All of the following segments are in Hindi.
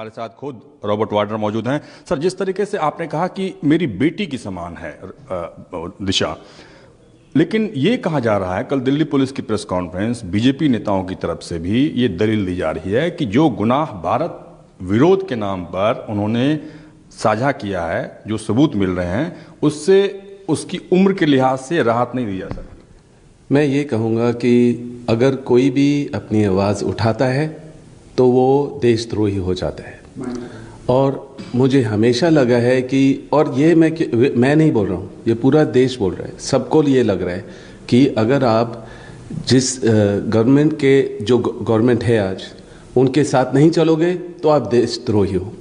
हमारे साथ खुद रॉबर्ट वाड्रा मौजूद हैं। सर, जिस तरीके से आपने कहा कि मेरी बेटी की समान है दिशा, लेकिन ये कहा जा रहा है, कल दिल्ली पुलिस की प्रेस कॉन्फ्रेंस, बीजेपी नेताओं की तरफ से भी ये दलील दी जा रही है कि जो गुनाह भारत विरोध के नाम पर उन्होंने साझा किया है, जो सबूत मिल रहे हैं, उससे उसकी उम्र के लिहाज से राहत नहीं दी जा सकती। मैं ये कहूँगा कि अगर कोई भी अपनी आवाज़ उठाता है तो वो देशद्रोही हो जाता है। और मुझे हमेशा लगा है कि, और ये मैं नहीं बोल रहा हूँ, ये पूरा देश बोल रहा है, सबको ये लग रहा है कि अगर आप जिस गवर्नमेंट के जो गवर्नमेंट है आज उनके साथ नहीं चलोगे तो आप देशद्रोही हो।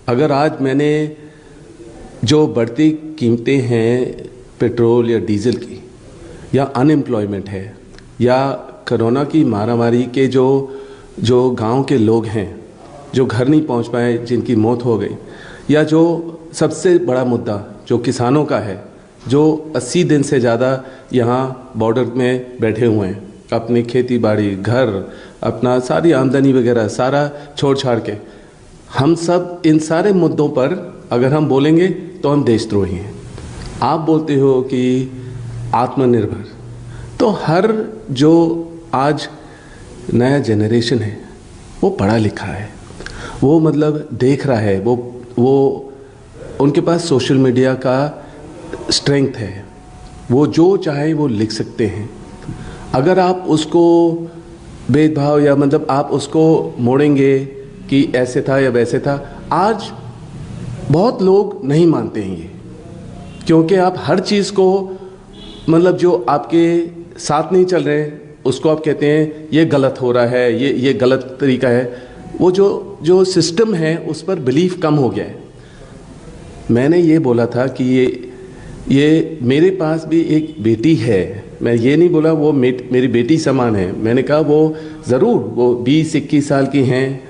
अगर आज मैंने जो बढ़ती कीमतें हैं पेट्रोल या डीजल की, या अनएम्प्लॉयमेंट है, या कोरोना की महामारी के जो गांव के लोग हैं जो घर नहीं पहुंच पाए, जिनकी मौत हो गई, या जो सबसे बड़ा मुद्दा जो किसानों का है, जो 80 दिन से ज़्यादा यहाँ बॉर्डर में बैठे हुए हैं, अपनी खेती बाड़ी, घर, अपना सारी आमदनी वगैरह सारा छोड़ छाड़ के, हम सब इन सारे मुद्दों पर अगर हम बोलेंगे तो हम देशद्रोही हैं। आप बोलते हो कि आत्मनिर्भर, तो हर जो आज नया जनरेशन है वो पढ़ा लिखा है, वो मतलब देख रहा है, वो उनके पास सोशल मीडिया का स्ट्रेंथ है, वो जो चाहे वो लिख सकते हैं। अगर आप उसको भेदभाव या मतलब आप उसको मोड़ेंगे कि ऐसे था या वैसे था, आज बहुत लोग नहीं मानते हैं ये, क्योंकि आप हर चीज़ को मतलब जो आपके साथ नहीं चल रहे हैं उसको आप कहते हैं ये गलत हो रहा है, ये गलत तरीका है। वो जो सिस्टम है उस पर बिलीफ कम हो गया है। मैंने ये बोला था कि ये मेरे पास भी एक बेटी है, मैं ये नहीं बोला वो मेरी बेटी समान है। मैंने कहा वो ज़रूर वो 20-21 साल की हैं,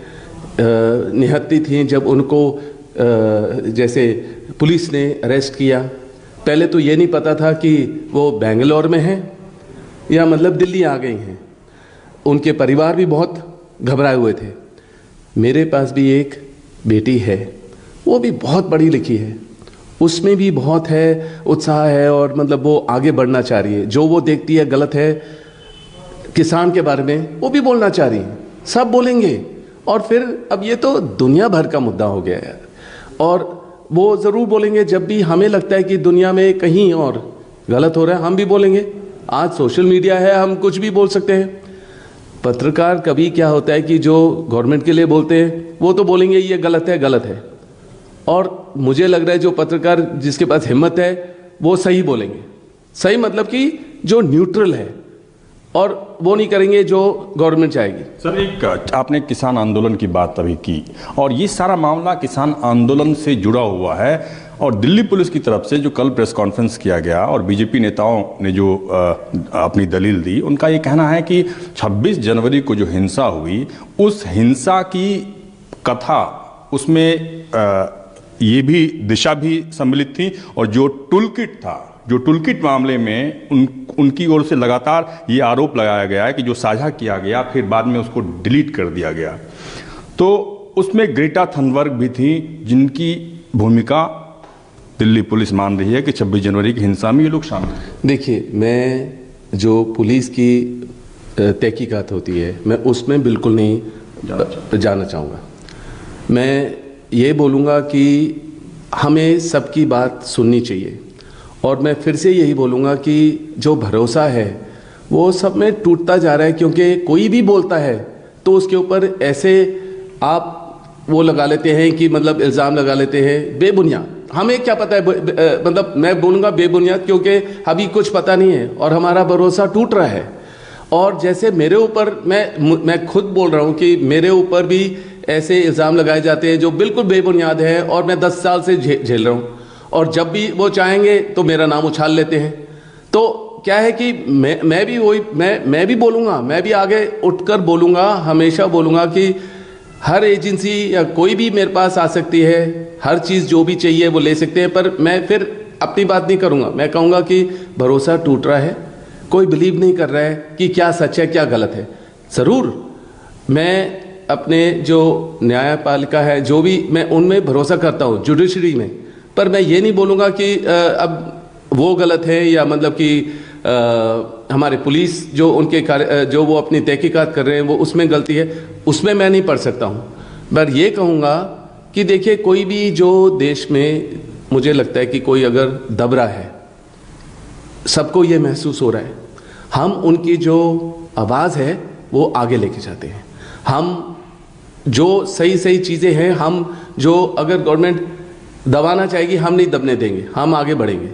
निहत्ती थी जब उनको जैसे पुलिस ने अरेस्ट किया। पहले तो ये नहीं पता था कि वो बेंगलोर में हैं या मतलब दिल्ली आ गई हैं। उनके परिवार भी बहुत घबराए हुए थे। मेरे पास भी एक बेटी है, वो भी बहुत पढ़ी लिखी है, उसमें भी बहुत है उत्साह है और मतलब वो आगे बढ़ना चाह रही है। जो वो देखती है गलत है किसान के बारे में वो भी बोलना चाह रही है, सब बोलेंगे। और फिर अब ये तो दुनिया भर का मुद्दा हो गया है और वो ज़रूर बोलेंगे। जब भी हमें लगता है कि दुनिया में कहीं और गलत हो रहा है हम भी बोलेंगे। आज सोशल मीडिया है, हम कुछ भी बोल सकते हैं। पत्रकार कभी क्या होता है कि जो गवर्नमेंट के लिए बोलते हैं वो तो बोलेंगे ये गलत है गलत है, और मुझे लग रहा है जो पत्रकार जिसके पास हिम्मत है वो सही बोलेंगे। सही मतलब कि जो न्यूट्रल है, और वो नहीं करेंगे जो गवर्नमेंट चाहेगी। सर, एक आपने किसान आंदोलन की बात अभी की, और ये सारा मामला किसान आंदोलन से जुड़ा हुआ है। और दिल्ली पुलिस की तरफ से जो कल प्रेस कॉन्फ्रेंस किया गया और बीजेपी नेताओं ने जो अपनी दलील दी, उनका ये कहना है कि 26 जनवरी को जो हिंसा हुई, उस हिंसा की कथा, उसमें ये भी दिशा भी सम्मिलित थी, और जो टूलकिट था, जो टूलकिट मामले में उनकी ओर से लगातार ये आरोप लगाया गया है कि जो साझा किया गया फिर बाद में उसको डिलीट कर दिया गया, तो उसमें ग्रेटा थनबर्ग भी थी, जिनकी भूमिका दिल्ली पुलिस मान रही है कि 26 जनवरी की हिंसा में ये लोग शामिल हैं। देखिए, मैं जो पुलिस की तहकीकात होती है मैं उसमें बिल्कुल नहीं जाना चाहूँगा। मैं ये बोलूँगा कि हमें सबकी बात सुननी चाहिए, और मैं फिर से यही बोलूँगा कि जो भरोसा है वो सब में टूटता जा रहा है, क्योंकि कोई भी बोलता है तो उसके ऊपर ऐसे आप वो लगा लेते हैं कि मतलब इल्ज़ाम लगा लेते हैं बेबुनियाद। हमें क्या पता है, मतलब मैं बोलूँगा बेबुनियाद, क्योंकि अभी कुछ पता नहीं है और हमारा भरोसा टूट रहा है। और जैसे मेरे ऊपर मैं खुद बोल रहा हूँ कि मेरे ऊपर भी ऐसे इल्ज़ाम लगाए जाते हैं जो बिल्कुल बेबुनियाद है, और मैं 10 साल से झेल रहा हूँ, और जब भी वो चाहेंगे तो मेरा नाम उछाल लेते हैं। तो क्या है कि मैं भी वही मैं भी बोलूँगा, मैं भी आगे उठकर बोलूँगा, हमेशा बोलूँगा कि हर एजेंसी या कोई भी मेरे पास आ सकती है, हर चीज़ जो भी चाहिए वो ले सकते हैं, पर मैं फिर अपनी बात नहीं करूँगा। मैं कहूँगा कि भरोसा टूट रहा है, कोई बिलीव नहीं कर रहा है कि क्या सच है क्या गलत है। ज़रूर मैं अपने जो न्यायपालिका है, जो भी, मैं उनमें भरोसा करता हूँ, जुडिशरी में। पर मैं ये नहीं बोलूँगा कि अब वो गलत है या मतलब कि हमारे पुलिस जो उनके कार्य जो वो अपनी तहकीकात कर रहे हैं वो उसमें गलती है, उसमें मैं नहीं पढ़ सकता हूँ। पर ये कहूँगा कि देखिए, कोई भी जो देश में मुझे लगता है कि कोई अगर दब रहा है, सबको ये महसूस हो रहा है, हम उनकी जो आवाज़ है वो आगे लेके जाते हैं। हम जो सही सही चीज़ें हैं, हम जो अगर गवर्नमेंट दबाना चाहेगी, हम नहीं दबने देंगे, हम आगे बढ़ेंगे।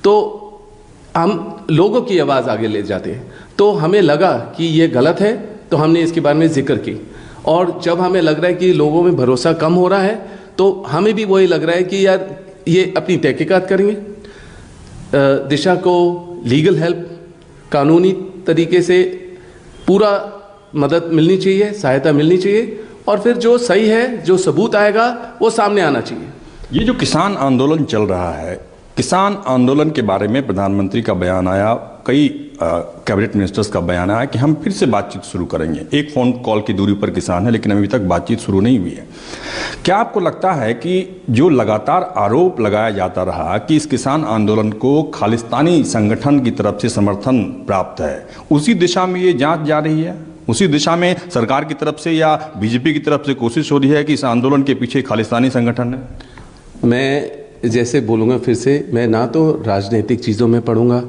तो हम लोगों की आवाज़ आगे ले जाते हैं। तो हमें लगा कि ये गलत है, तो हमने इसके बारे में जिक्र की। और जब हमें लग रहा है कि लोगों में भरोसा कम हो रहा है, तो हमें भी वही लग रहा है कि यार ये अपनी तहकीकात करेंगे, दिशा को लीगल हेल्प, कानूनी तरीके से पूरा मदद मिलनी चाहिए, सहायता मिलनी चाहिए, और फिर जो सही है, जो सबूत आएगा वो सामने आना चाहिए। ये जो किसान आंदोलन चल रहा है, किसान आंदोलन के बारे में प्रधानमंत्री का बयान आया, कई कैबिनेट मिनिस्टर्स का बयान आया कि हम फिर से बातचीत शुरू करेंगे। एक फ़ोन कॉल की दूरी पर किसान है, लेकिन अभी तक बातचीत शुरू नहीं हुई है। क्या आपको लगता है कि जो लगातार आरोप लगाया जाता रहा कि इस किसान आंदोलन को खालिस्तानी संगठन की तरफ से समर्थन प्राप्त है, उसी दिशा में ये जांच जा रही है? उसी दिशा में सरकार की तरफ से या बीजेपी की तरफ से कोशिश हो रही है कि इस आंदोलन के पीछे खालिस्तानी संगठन है? मैं जैसे बोलूँगा फिर से, मैं ना तो राजनीतिक चीज़ों में पढ़ूँगा,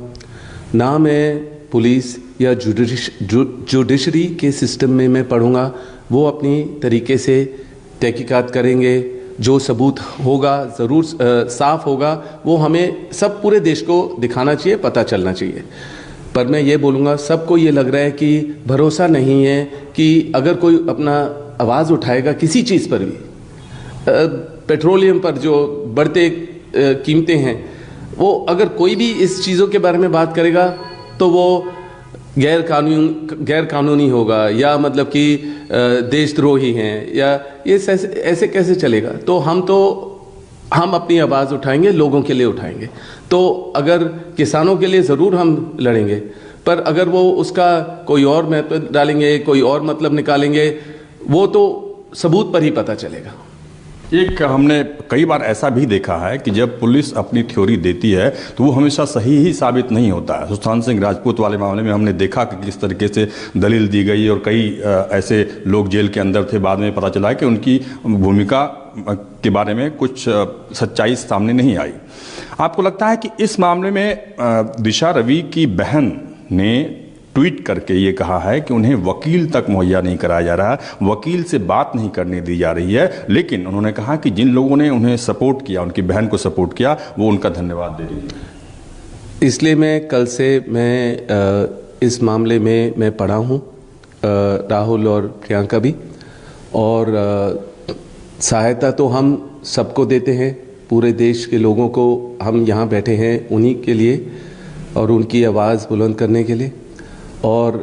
ना मैं पुलिस या जुडिशरी के सिस्टम में मैं पढ़ूँगा। वो अपनी तरीके से तहकीकात करेंगे, जो सबूत होगा ज़रूर साफ होगा, वो हमें सब पूरे देश को दिखाना चाहिए, पता चलना चाहिए। पर मैं ये बोलूँगा, सबको ये लग रहा है कि भरोसा नहीं है कि अगर कोई अपना आवाज़ उठाएगा किसी चीज़ पर भी, पेट्रोलियम पर जो बढ़ते कीमतें हैं, वो अगर कोई भी इस चीज़ों के बारे में बात करेगा तो वो गैर कानूनी होगा, या मतलब कि देशद्रोही हैं, या ये ऐसे कैसे चलेगा। तो हम अपनी आवाज़ उठाएंगे, लोगों के लिए उठाएंगे। तो अगर किसानों के लिए ज़रूर हम लड़ेंगे, पर अगर वो उसका कोई और महत्व डालेंगे, कोई और मतलब निकालेंगे, वो तो सबूत पर ही पता चलेगा। एक हमने कई बार ऐसा भी देखा है कि जब पुलिस अपनी थ्योरी देती है तो वो हमेशा सही ही साबित नहीं होता है। सुशांत सिंह राजपूत वाले मामले में हमने देखा कि किस तरीके से दलील दी गई और कई ऐसे लोग जेल के अंदर थे, बाद में पता चला कि उनकी भूमिका के बारे में कुछ सच्चाई सामने नहीं आई। आपको लगता है कि इस मामले में दिशा रवि की बहन ने ट्वीट करके ये कहा है कि उन्हें वकील तक मुहैया नहीं कराया जा रहा है, वकील से बात नहीं करने दी जा रही है, लेकिन उन्होंने कहा कि जिन लोगों ने उन्हें सपोर्ट किया, उनकी बहन को सपोर्ट किया, वो उनका धन्यवाद दे रही है। इसलिए मैं कल से इस मामले में मैं पढ़ा हूँ, राहुल और प्रियंका भी, और सहायता तो हम सबको देते हैं, पूरे देश के लोगों को। हम यहाँ बैठे हैं उन्हीं के लिए और उनकी आवाज़ बुलंद करने के लिए। और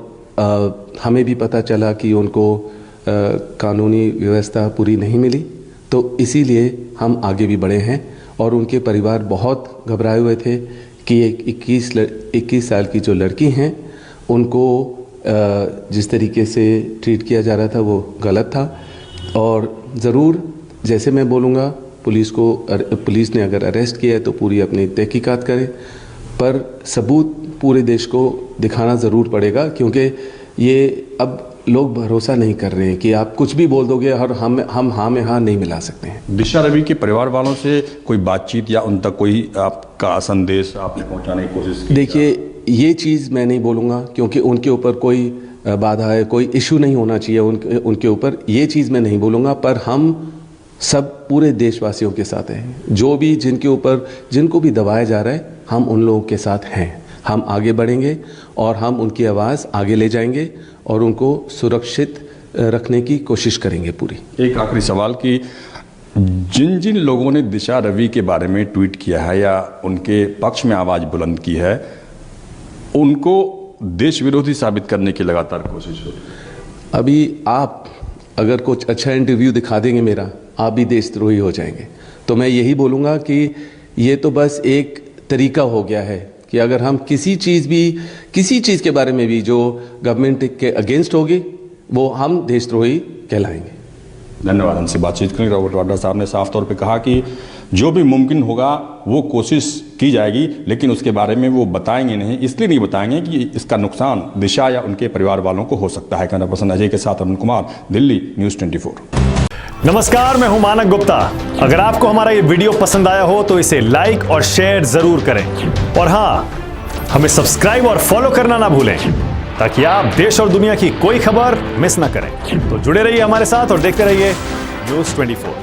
हमें भी पता चला कि उनको कानूनी व्यवस्था पूरी नहीं मिली, तो इसीलिए हम आगे भी बढ़े हैं। और उनके परिवार बहुत घबराए हुए थे कि एक 21 साल की जो लड़की हैं, उनको जिस तरीके से ट्रीट किया जा रहा था वो गलत था। और ज़रूर, जैसे मैं बोलूँगा, पुलिस ने अगर अरेस्ट किया है तो पूरी अपनी तहकीकात करे, पर सबूत पूरे देश को दिखाना ज़रूर पड़ेगा, क्योंकि ये अब लोग भरोसा नहीं कर रहे हैं कि आप कुछ भी बोल दोगे और हम हाँ में हाँ नहीं मिला सकते हैं। दिशा रवि के परिवार वालों से कोई बातचीत या उन तक कोई आपका संदेश आपने पहुंचाने की कोशिश की? देखिए, ये चीज़ मैं नहीं बोलूँगा, क्योंकि उनके ऊपर कोई बाधा है, कोई इशू नहीं होना चाहिए उनके ऊपर, ये चीज़ मैं नहीं बोलूँगा। पर हम सब पूरे देशवासियों के साथ हैं, जो भी जिनको भी दबाया जा रहा है, हम उन लोगों के साथ हैं। हम आगे बढ़ेंगे और हम उनकी आवाज़ आगे ले जाएंगे और उनको सुरक्षित रखने की कोशिश करेंगे पूरी। एक आखिरी सवाल कि जिन लोगों ने दिशा रवि के बारे में ट्वीट किया है या उनके पक्ष में आवाज़ बुलंद की है, उनको देश विरोधी साबित करने की लगातार कोशिश हो रही है। अभी आप अगर कुछ अच्छा इंटरव्यू दिखा देंगे मेरा, आप भी देशद्रोही हो जाएंगे। तो मैं यही बोलूँगा कि ये तो बस एक तरीका हो गया है कि अगर हम किसी चीज़ के बारे में भी जो गवर्नमेंट के अगेंस्ट होगी, वो हम देशद्रोही कहलाएंगे। धन्यवाद। हमसे बातचीत करने रॉबर्ट वाड्रा साहब ने साफ तौर पे कहा कि जो भी मुमकिन होगा वो कोशिश की जाएगी, लेकिन उसके बारे में वो बताएंगे नहीं। इसलिए नहीं बताएंगे कि इसका नुकसान दिशा या उनके परिवार वालों को हो सकता है। कैमरा पर्सन अजय के साथ अरुण कुमार, दिल्ली, न्यूज़ 24। नमस्कार, मैं हूं मानक गुप्ता। अगर आपको हमारा ये वीडियो पसंद आया हो तो इसे लाइक और शेयर जरूर करें, और हाँ, हमें सब्सक्राइब और फॉलो करना ना भूलें ताकि आप देश और दुनिया की कोई खबर मिस ना करें। तो जुड़े रहिए हमारे साथ और देखते रहिए न्यूज़ 24।